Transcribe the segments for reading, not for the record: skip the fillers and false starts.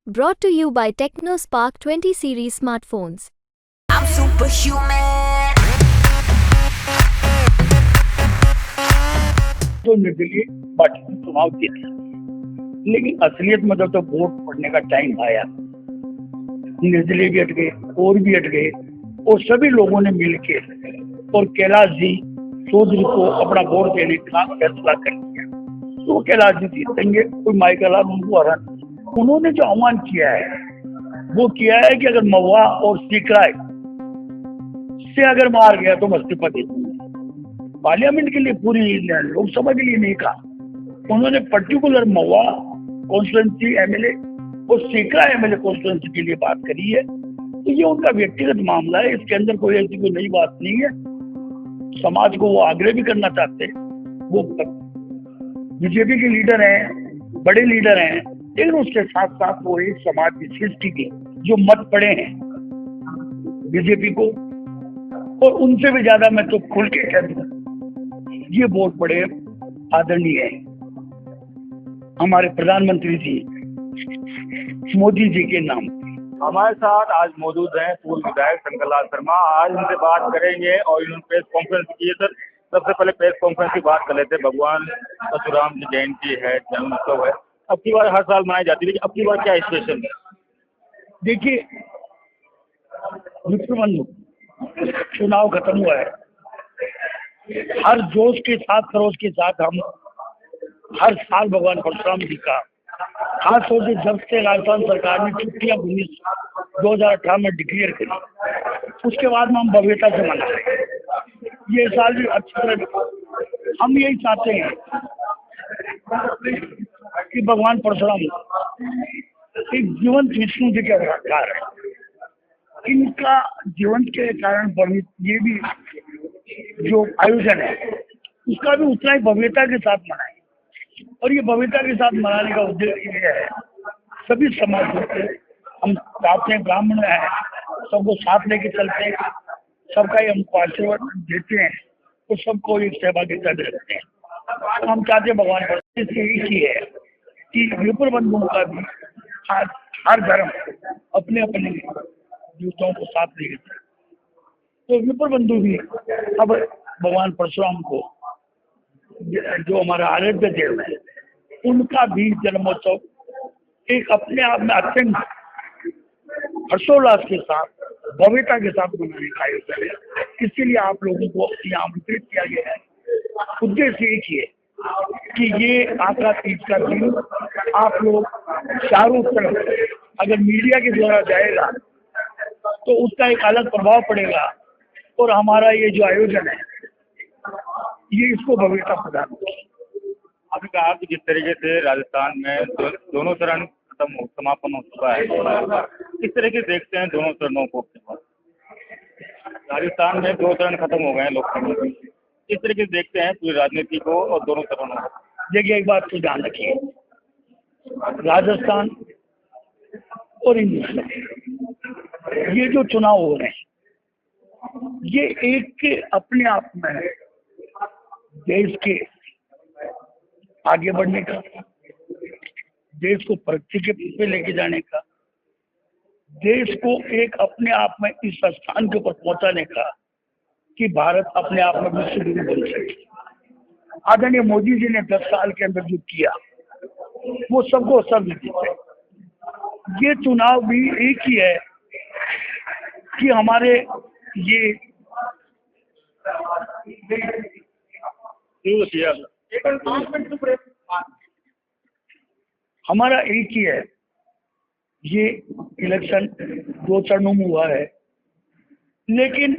Brought to you by TechnoSpark 20 series smartphones. I'm superhuman. तो निर्दलीय party ने चुनाव जीता, लेकिन असलियत में जब तो वोट पड़ने का टाइम आया, निर्दलीय भी हट गए और भी हट गए और सभी लोगों ने मिलकर और कैलाश जी चौधरी को अपना वोट देने का फैसला कर लिया। तो कैलाश जी जीतेंगे, कोई माइकल लाल उनको हरा। उन्होंने जो आह्वान किया है वो किया है कि अगर महुआ और सीकराय से अगर मार गया तो मैं इस्तीफा दे दूंगा। पार्लियामेंट के लिए, पूरी लोकसभा के लिए नहीं कहा। उन्होंने पर्टिकुलर महुआ कॉन्स्टिट्यूंसी एमएलए और सीकराय एमएलए कॉन्स्टिट्यूंसी के लिए बात करी है। तो ये उनका व्यक्तिगत मामला है, इसके अंदर कोई ऐसी कोई नई बात नहीं है। समाज को वो आग्रह भी करना चाहते हैं। वो बीजेपी के लीडर हैं, बड़े लीडर हैं, लेकिन उसके साथ साथ वो एक समाज की सृष्टि के जो मत पड़े हैं बीजेपी को, और उनसे भी ज्यादा मैं तो खुल के कह दूं, ये वोट बड़े आदरणीय है हमारे प्रधानमंत्री जी मोदी जी के नाम। हमारे साथ आज मौजूद हैं पूर्व विधायक शंकर लाल शर्मा। आज इनसे बात करेंगे और इन्होंने प्रेस कॉन्फ्रेंस की है। सर, सबसे पहले प्रेस कॉन्फ्रेंस की बात कर लेते हैं। भगवान परशुराम की जयंती है, जन्म उत्सव है, अब की बार हर साल मनाई जाती है, लेकिन अब की बार क्या स्पेशल है? देखिए, विक्रमबंधु चुनाव खत्म हुआ है, हर जोश के साथ, खरोश के साथ हम हर साल भगवान परशुराम जी का, खास तौर से जब से राजस्थान सरकार ने छुट्टियां 2018 में डिक्लेयर करी, उसके बाद में हम भव्यता से मना रहे हैं। ये साल भी अच्छी तरह हम यही चाहते हैं कि भगवान परशुराम एक जीवंत विष्णु जी के अवतार है। इनका जीवन के कारण ये भी जो आयोजन है उसका भी उतना ही भव्यता के साथ मनाएं। और ये भव्यता के साथ मनाने का उद्देश्य ये है, सभी समाजों से हम चाहते हैं, ब्राह्मण हैं, सबको साथ लेके चलते हैं, सबका ही हमको आशीर्वाद देते हैं तो सबको एक सहभागिता देते हैं। तो हम चाहते हैं भगवान पर से एक ही है कि विप्र बंधुओं का भी हर धर्म अपने अपने दूतों को साथ लेके चले। तो विप्र बंधु भी अब भगवान परशुराम को, जो हमारा आराध्य देव है, उनका भी जन्मोत्सव एक अपने आप में अत्यंत हर्षोल्लास के साथ, भव्यता के साथ मनाने का आयोजन है। इसीलिए आप लोगों को यहाँ आमंत्रित किया गया है। उद्देश्य एक ही है कि ये आका तीज का दिन आप लोग चारों तरफ अगर मीडिया के द्वारा जाएगा तो उसका एक अलग प्रभाव पड़ेगा और हमारा ये जो आयोजन है ये इसको भव्यता प्रदान करेगा। आपने कहा कि जिस तरीके से राजस्थान में दोनों चरण समापन हो चुका है, किस तरीके से देखते हैं दोनों चरणों को? राजस्थान में 2 चरण खत्म हो गए हैं लोकसभा में, किस तरीके से देखते हैं पूरी राजनीति को और दोनों चरणों को? देखिए, एक बात तो ध्यान रखिए, राजस्थान और हिंदुस्तान ये जो चुनाव हो रहे हैं ये एक अपने आप में देश के आगे बढ़ने का, देश को प्रगति के पे लेके जाने का, देश को एक अपने आप में इस स्थान के ऊपर पहुंचाने का कि भारत अपने आप में विश्व गुरु बन सके। आदरणीय मोदी जी ने 10 साल के अंदर जो किया वो सबको सर्वविदित है। ये चुनाव भी एक ही है कि हमारे ये हमारा एक ही है, ये इलेक्शन 2 चरणों में हुआ है, लेकिन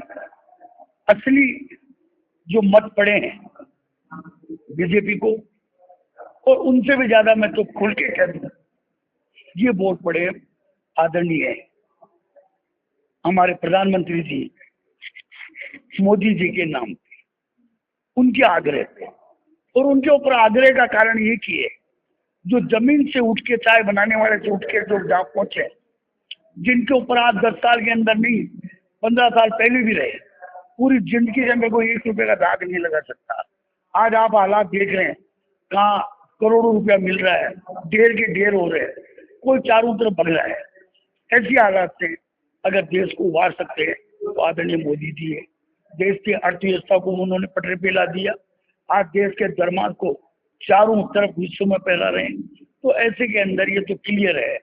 असली जो मत पड़े हैं बीजेपी को, और उनसे भी ज्यादा मैं तो खुल के कह दूं, ये वोट पड़े आदरणीय है हमारे प्रधानमंत्री जी मोदी जी के नाम पे, उनके आग्रह पे। और उनके ऊपर आग्रह का कारण ये कि है, जो जमीन से उठ के, चाय बनाने वाले से उठ के जो जहाँ पहुंचे, जिनके ऊपर आज 10 साल के अंदर नहीं 15 साल पहले भी रहे, पूरी जिंदगी से मेरे को 1 रुपए का दाग नहीं लगा सकता। आज आप हालात देख रहे हैं, कहाँ करोड़ों रुपया मिल रहा है, ढेर के ढेर हो रहे हैं। कोई चारों तरफ बढ़ रहा है। ऐसी हालात से अगर देश को उबार सकते हैं तो आदरणीय मोदी जी है। देश की अर्थव्यवस्था को उन्होंने पटरी पे ला दिया। आज देश के धर्मार्थ को चारों तरफ विश्व में फैला रहे हैं। तो ऐसे के अंदर ये तो क्लियर है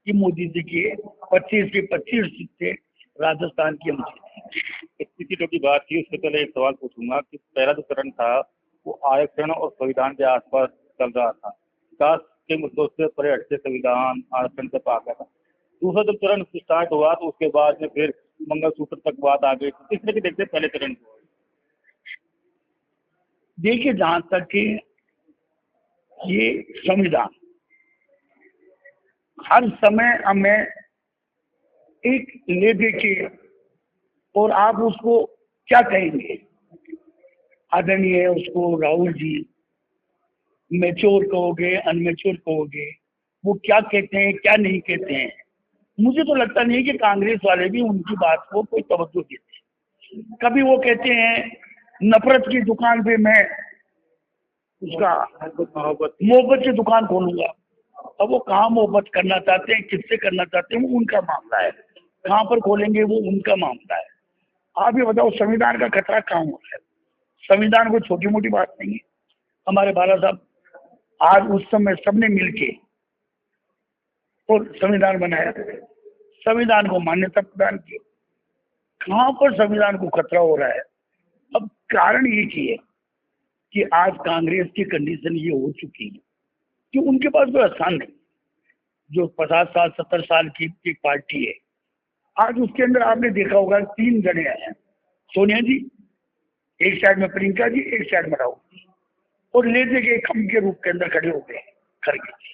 कि मोदी जी की 25 के 25 सीट थे, राजस्थान की हम जीते। इतनी सीटों की बात की, उससे पहले एक सवाल पूछूंगा कि पहला जो चरण था वो आरक्षण और संविधान के आसपास चल रहा था, विकास के मुद्दों से परे हटके संविधान आरक्षण से पा गया था। दूसरा जब चरण स्टार्ट हुआ तो उसके बाद में फिर मंगलसूत्र तक बात आ गई। किस तरह की देखते हैं पहले चरण को? देखिए, जहां तक कि ये संविधान हर समय हमें एक ले दे के, और आप उसको क्या कहेंगे, आदरणीय उसको राहुल जी मैच्योर कहोगे, अनमेच्योर कहोगे, वो क्या कहते हैं क्या नहीं कहते हैं, मुझे तो लगता नहीं कि कांग्रेस वाले भी उनकी बात को कोई तवज्जो देते। कभी वो कहते हैं नफरत की दुकान पे मैं उसका मोहब्बत की दुकान खोलूंगा। अब वो कहाँ मोहब्बत करना चाहते हैं, किससे करना चाहते हैं, वो उनका मामला है। कहाँ पर खोलेंगे वो उनका मामला है। आप ये बताओ संविधान का खतरा कहाँ हो रहा है? संविधान कोई छोटी मोटी बात नहीं है। हमारे बाला साहब आज उस समय सबने मिलके और संविधान बनाया, संविधान को मान्यता प्रदान की। कहाँ पर संविधान को खतरा हो रहा है? अब कारण ये की है कि आज कांग्रेस की कंडीशन ये हो चुकी है कि उनके पास कोई आसान नहीं। जो 50 साल 70 साल की एक पार्टी है, आज उसके अंदर आपने देखा होगा 3 जने आए हैं, सोनिया जी एक साइड में, प्रियंका जी एक साइड में, राहुल जी, और ले दे के खम के रूप के अंदर खड़े हो गए खड़गे जी।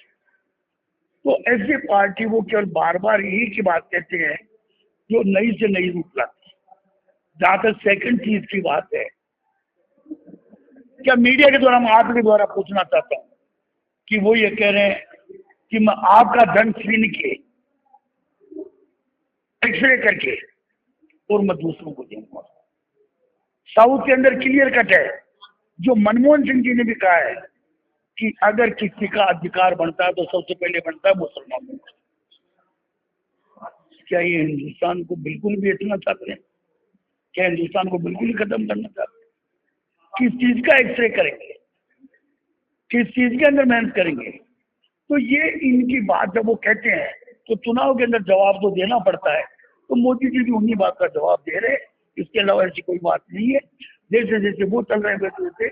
तो ऐसी पार्टी वो केवल बार बार एक ही बात कहते हैं जो नई से नई रूप लाती है। जहां तक सेकंड चीज की बात है, क्या मीडिया के द्वारा मैं आपके द्वारा पूछना चाहता हूँ कि वो ये कह रहे हैं कि मैं आपका धन छीन के एक्सरे करके और मैं दूसरों को दूंगा। साउथ के अंदर क्लियर कट है, जो मनमोहन सिंह जी ने भी कहा है कि अगर किसी का अधिकार बनता है तो सबसे पहले बनता है मुसलमानों का। क्या ये हिंदुस्तान को बिल्कुल भी हटना चाहते हैं? क्या हिंदुस्तान को बिल्कुल ही खत्म करना चाहते हैं? किस चीज का एक्सरे करेंगे, किस चीज के अंदर मेहनत करेंगे? तो ये इनकी बात जब वो कहते हैं तो चुनाव के अंदर जवाब तो देना पड़ता है। तो मोदी जी भी उन्हीं बात का जवाब दे रहे हैं, इसके अलावा ऐसी कोई बात नहीं है। जैसे जैसे वो चल रहे हैं वैसे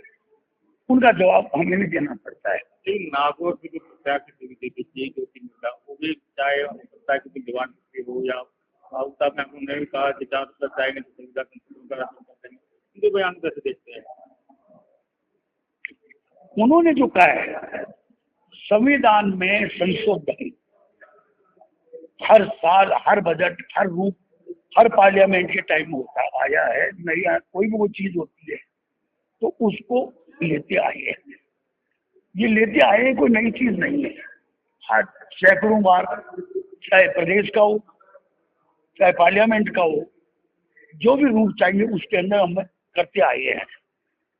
उनका जवाब हमें भी देना पड़ता है। नागौर की जो प्रत्याशी वो भी चाहे सत्ता की डिमांड हो या साहब ने भी कहा कि जहाँ चाहेंगे उनके बयान कैसे देखते हैं? उन्होंने जो कहा है संविधान में संशोधन हर साल, हर बजट, हर रूप, हर पार्लियामेंट के टाइम होता आया है। नई कोई भी वो चीज होती है तो उसको लेते आए हैं। ये लेते आए हैं, कोई नई चीज नहीं है। हर सैकड़ों बार, चाहे प्रदेश का हो चाहे पार्लियामेंट का हो, जो भी रूप चाहिए उसके अंदर हम करते आए हैं।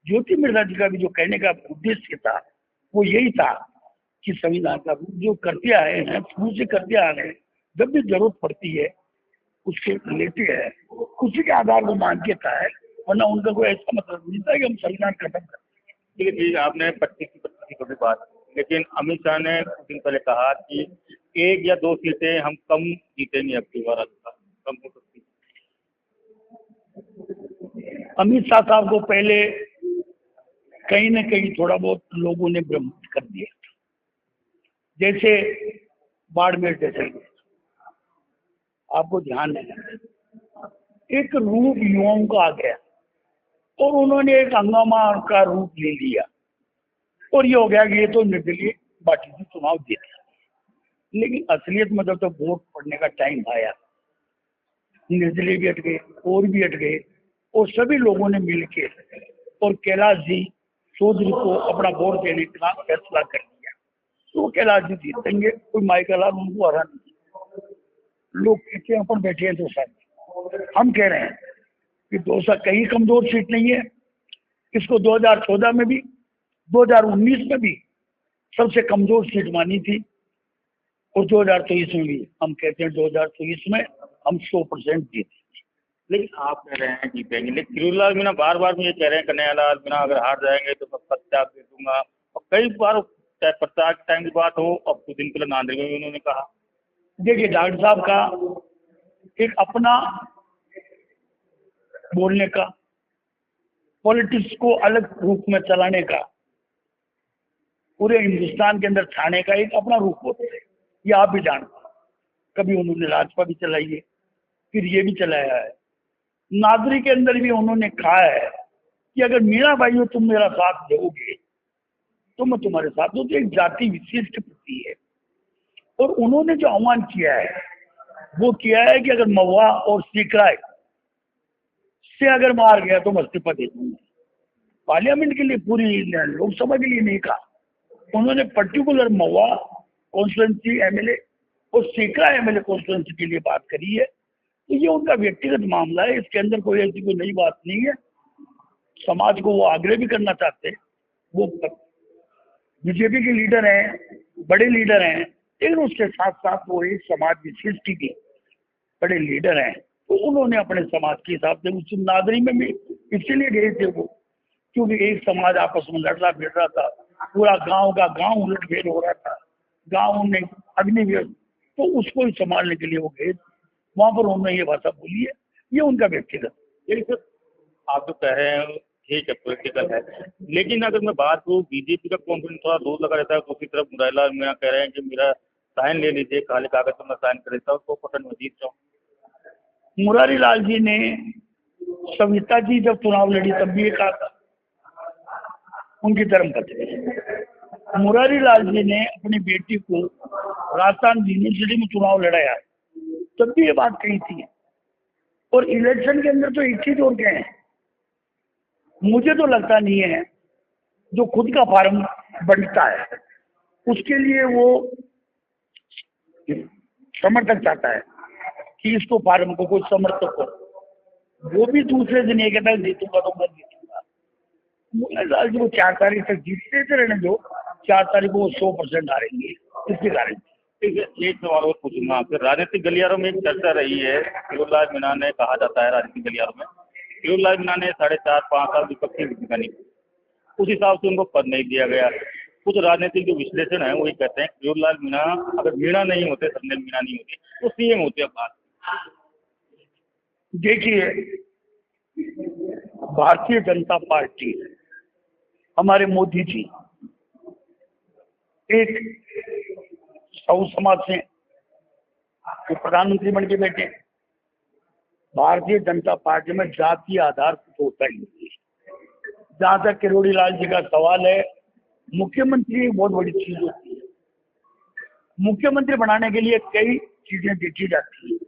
ज्योति मिर्जा जी का भी जो कहने का उद्देश्य था वो यही था कि संविधान का रूप जो करते आए हैं, शुरू से करते आ रहे हैं, जब भी जरूरत पड़ती है उसके लेते हैं, उसी के आधार को मान के था है। वरना उनका कोई ऐसा मतलब नहीं था कि हम संविधान खत्म कर। देखिए, आपने 25 की भी बात, लेकिन अमित शाह ने कुछ दिन पहले कहा कि 1 या 2 सीटें हम कम जीतेंगे, अब की बार कम हो सकती है। अमित शाह साहब को पहले कहीं न कहीं थोड़ा बहुत लोगों ने भ्रमित कर दिया, जैसे बाड़मेर जैसे। आपको ध्यान है, एक रूप युवाओं का आ गया और उन्होंने एक हंगामा का रूप ले लिया और ये हो गया कि ये तो निर्दलीय पार्टी से चुनाव जीता। लेकिन असलियत में जब तक वोट पड़ने का टाइम आया, निर्दलीय भी हट गए और भी हट गए, और सभी लोगों ने मिलकर और कैलाश जी चौधरी को अपना वोट देने का फैसला कर लिया। तो कैलाश जी जीतेंगे, कोई माइकल लाल उनको हरा नहीं। लोग कहते हैं अपन बैठे हैं 2 साल, हम कह रहे हैं कि 2 साल कहीं कमजोर सीट नहीं है। इसको 2014 में भी 2019 में भी सबसे कमजोर सीट मानी थी। और 2023 में भी हम कहते हैं 2023 में हम 100% जीते। लेकिन आप कह रहे हैं जीतेंगे, लेकिन खिरोलाल मीणा बार बार मुझे कह रहे हैं कन्हैयालाल मीणा अगर हार जाएंगे तो मैं पद त्याग दे दूंगा, और कई बार चाहे प्रचार के टाइम की बात हो, अब कुछ दिन पहले नांदेड़ में भी उन्होंने कहा। देखिए डॉक्टर साहब का एक अपना बोलने का, पॉलिटिक्स को अलग रूप में चलाने का, पूरे हिंदुस्तान के अंदर छाने का एक अपना रूप होता है, ये आप भी जानते हैं। कभी उन्होंने राजपा भी चलाई है, फिर ये भी चलाया है। नादरी के अंदर भी उन्होंने कहा है कि अगर मीणा भाइयों तुम मेरा साथ दोगे तो मैं तुम्हारे साथ हूं। तो एक जाति विशेष के प्रति है, और उन्होंने जो आह्वान किया है वो किया है कि अगर महुआ और सीकराय से अगर मार गया तो मैं इस्तीफा दे दूंगा। पार्लियामेंट के लिए, पूरी लोकसभा के लिए नहीं कहा उन्होंने, पर्टिकुलर महुआ कॉन्स्टिट्यूंसी एमएलए और सीकरा एमएलए कॉन्स्टिट्यूंसी के लिए बात करी है। तो ये उनका व्यक्तिगत मामला है, इसके अंदर कोई ऐसी कोई नई बात नहीं है। समाज को वो आग्रह भी करना चाहते हैं, वो बीजेपी के लीडर हैं, बड़े लीडर हैं, लेकिन उसके साथ साथ वो एक समाज विशिष्ट के बड़े लीडर हैं। तो उन्होंने अपने समाज के हिसाब से उस नादरी में भी इसलिए गए थे वो, क्योंकि एक समाज आपस में लड़ रहा भिड़ रहा था, पूरा गांव का गांव उलटफेर हो रहा था, गांव में अग्निवीर, तो उसको ही संभालने के लिए वो गए। वहां पर उन्होंने ये भाषा बोली है, ये उनका व्यक्तिगत। लेकिन सर आप जो कह रहे हैं ठीक है, पॉलिटिकल है, लेकिन अगर मैं बात करूँ बीजेपी का कॉन्फिडेंस थोड़ा दूर लगा रहता है। दूसरी तरफ मुरारीलाल मीणा कह रहे हैं कि मेरा साइन ले लीजिए, काले कागज पर मैं साइन कर देता हूँ, 100% मैं जीत जाऊँ। मुरारीलाल जी ने, सविता जी जब चुनाव लड़ी तब भी ये कहा था, उनकी धर्मपत्नी मुरारीलाल जी ने अपनी बेटी को राजस्थान यूनिवर्सिटी में चुनाव लड़ाया, तब भी ये बात कही थी। और इलेक्शन के अंदर तो एक चीज और कहे, मुझे तो लगता नहीं है जो खुद का फार्म बनता है उसके लिए वो समर्थक चाहता है कि इसको फार्म को कोई समर्थक हो, वो भी दूसरे दिन ये कहता है जीतूंगा तो मैं जीतूंगा। मुरारीलाल जी वो 4 तारीख तक जीतते थे, रहने दो, 4 तारीख को वो 100% हारेंगे, इसकी गारंटी। ठीक है, एक सवाल और पूछूंगा आपसे। राजनीतिक गलियारों में एक चर्चा रही है, खिरोलाल मीणा ने कहा जाता है राजनीतिक गलियारों में, खिरोलाल मीणा ने 4.5-5 साल विपक्षी भूमिका निभाई, उस हिसाब से उनको पद नहीं दिया गया। कुछ राजनीतिक जो विश्लेषण है वो ये कहते हैं खिरोलाल मीणा, अगर मीणा नहीं होते, सरनेल मीणा नहीं होती तो सीएम होते। बात देखिए, भारतीय जनता पार्टी, हमारे मोदी जी एक साहू समाज से जो प्रधानमंत्री बन के बैठे। भारतीय जनता पार्टी में जातीय आधार कुछ होता ही नहीं। जहां तक किरोड़ी लाल जी का सवाल है, मुख्यमंत्री एक बहुत बड़ी चीज होती है। मुख्यमंत्री बनाने के लिए कई चीजें देखी जाती है,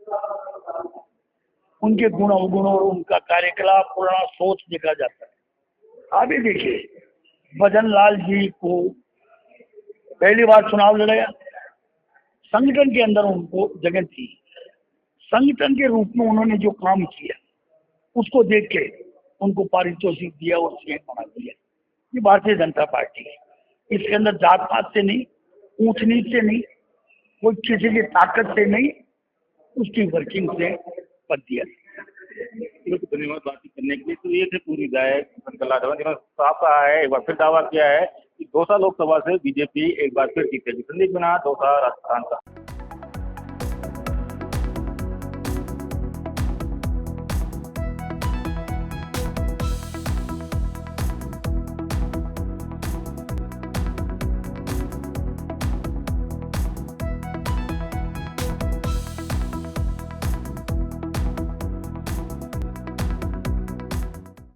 उनके गुण अवगुण और उनका कार्यकलाप, पुराना सोच देखा जाता है। आप ये देखिए, भजन लाल जी को पहली बार चुनाव लड़ाया, संगठन के अंदर उनको जगह थी, संगठन के रूप में उन्होंने जो काम किया उसको देख के उनको पारितोषिक दिया और सीएम बना दिया। ये भारतीय जनता पार्टी है, इसके अंदर जात पात से नहीं, ऊंच नीच से नहीं, कोई किसी की ताकत से नहीं, उसकी वर्किंग से पद दिया। धन्यवाद बातचीत करने के लिए। तो ये थे पूर्व विधायक शंकर जिन्होंने साफ कहा है, एक बार फिर दावा किया है कि दौसा लोकसभा से बीजेपी एक बार फिर जीतेगी। संदीप मीणा, दौसा, राजस्थान का।